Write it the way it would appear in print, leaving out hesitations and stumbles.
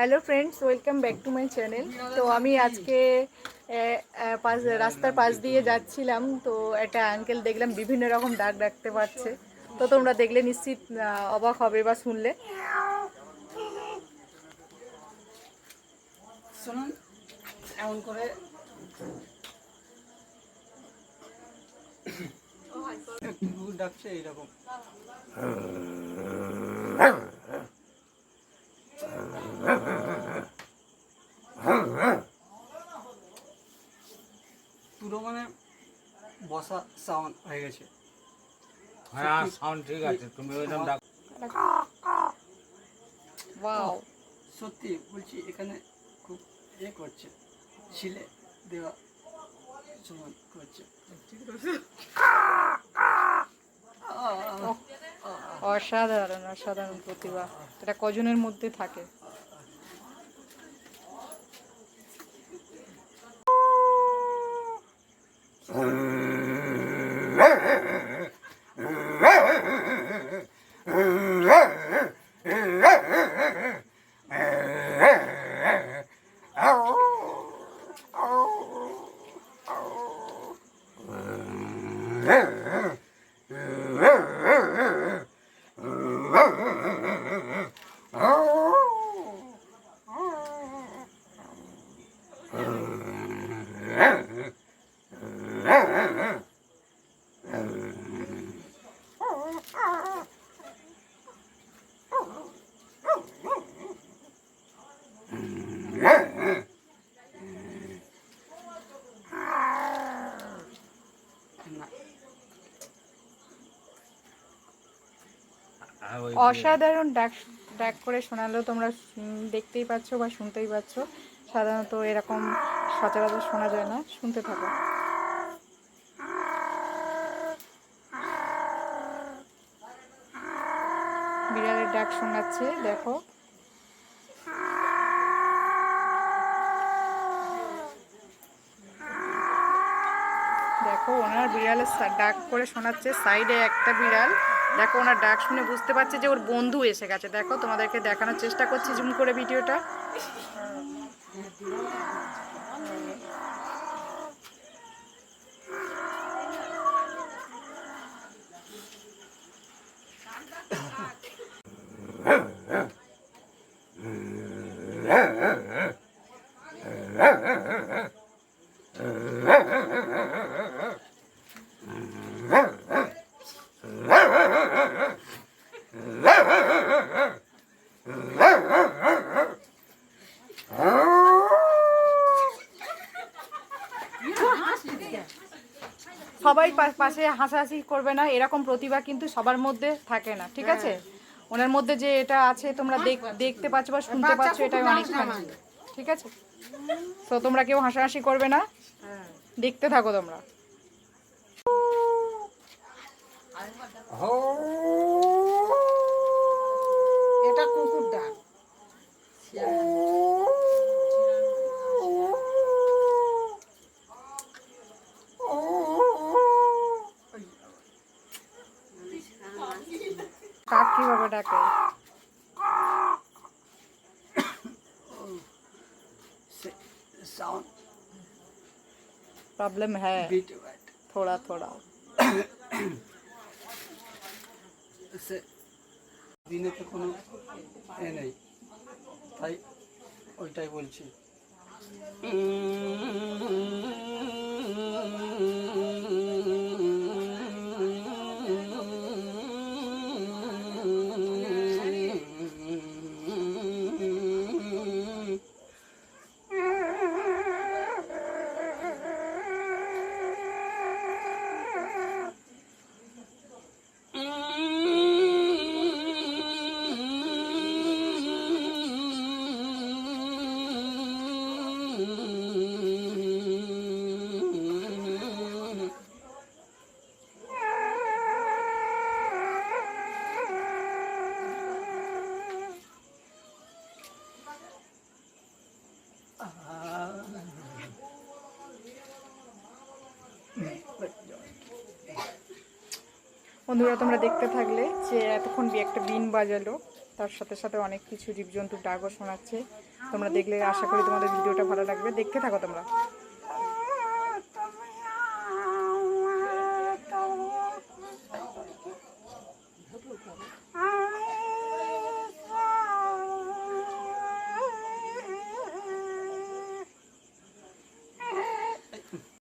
Hello friends, welcome back to my channel. তো আমি আজকে রাস্তার পাশ দিয়ে যাচ্ছিলাম, তো একটা আঙ্কেল দেখলাম বিভিন্ন রকম ডাক ডাকতে পারছে। তো তোমরা দেখলে নিশ্চিত অবাক হবে বা শুনলে। শুনুন এমন করে ডাকছে এইরকম। পুরো মানে বসা সাউন্ড হয়ে গেছে। হ্যাঁ, সাউন্ড ঠিক আছে। তুমি ওইরকম ডাক। ওয়াও, সত্যি বলছি, এখানে খুব করছে, ছিলে দেওয়া সময় করছে। অসাধারণ অসাধারণ প্রতিভা। এটা কজনের মধ্যে থাকে? অসাধারণ ডাক ডাক করে শোনালেও তোমরা দেখতেই পাচ্ছ বা শুনতেই পাচ্ছ। সাধারণত এরকম সচরাচর শোনা যায় না। শুনতে থাকো। বিড়ালের ডাক শোনাচ্ছে, দেখো। দেখো, ওনার বিড়ালের ডাক করে শোনাচ্ছে। সাইডে একটা বিড়াল, দেখো ওনার ডাক শুনে বুঝতে পারছে যে ওর বন্ধু এসে গেছে। দেখো, তোমাদেরকে দেখানোর চেষ্টা করছি জুম করে ভিডিওটা। সবাই পাশে হাসাহাসি করবে না, এরকম প্রতিভা কিন্তু সবার মধ্যে থাকে না, ঠিক আছে? ওনার মধ্যে যে এটা আছে তোমরা দেখতে পাচ্ছ বা শুনতে পাচ্ছ, এটাই অনেকখানি, ঠিক আছে? তো তোমরা কেউ হাসাহাসি করবে না, দেখতে থাকো তোমরা। এটা কুকুর ডাক। কাক কিভাবে ডাকে? साउंड प्रॉब्लम है बीट थोड़ा थोड़ा। সে দিনে তো কোনো এ নেই, তাই ওইটাই বলছি। বন্ধুরা, তোমরা দেখতে থাকলে যে এতক্ষণ একটা বিন বাজালো। তার সাথে সাথে অনেক কিছু জীবজন্তুর ডাকও শোনাচ্ছে। তোমরা দেখলে আশা করি তোমাদের ভিডিওটা ভালো লাগবে, দেখতে থাকো তোমরা।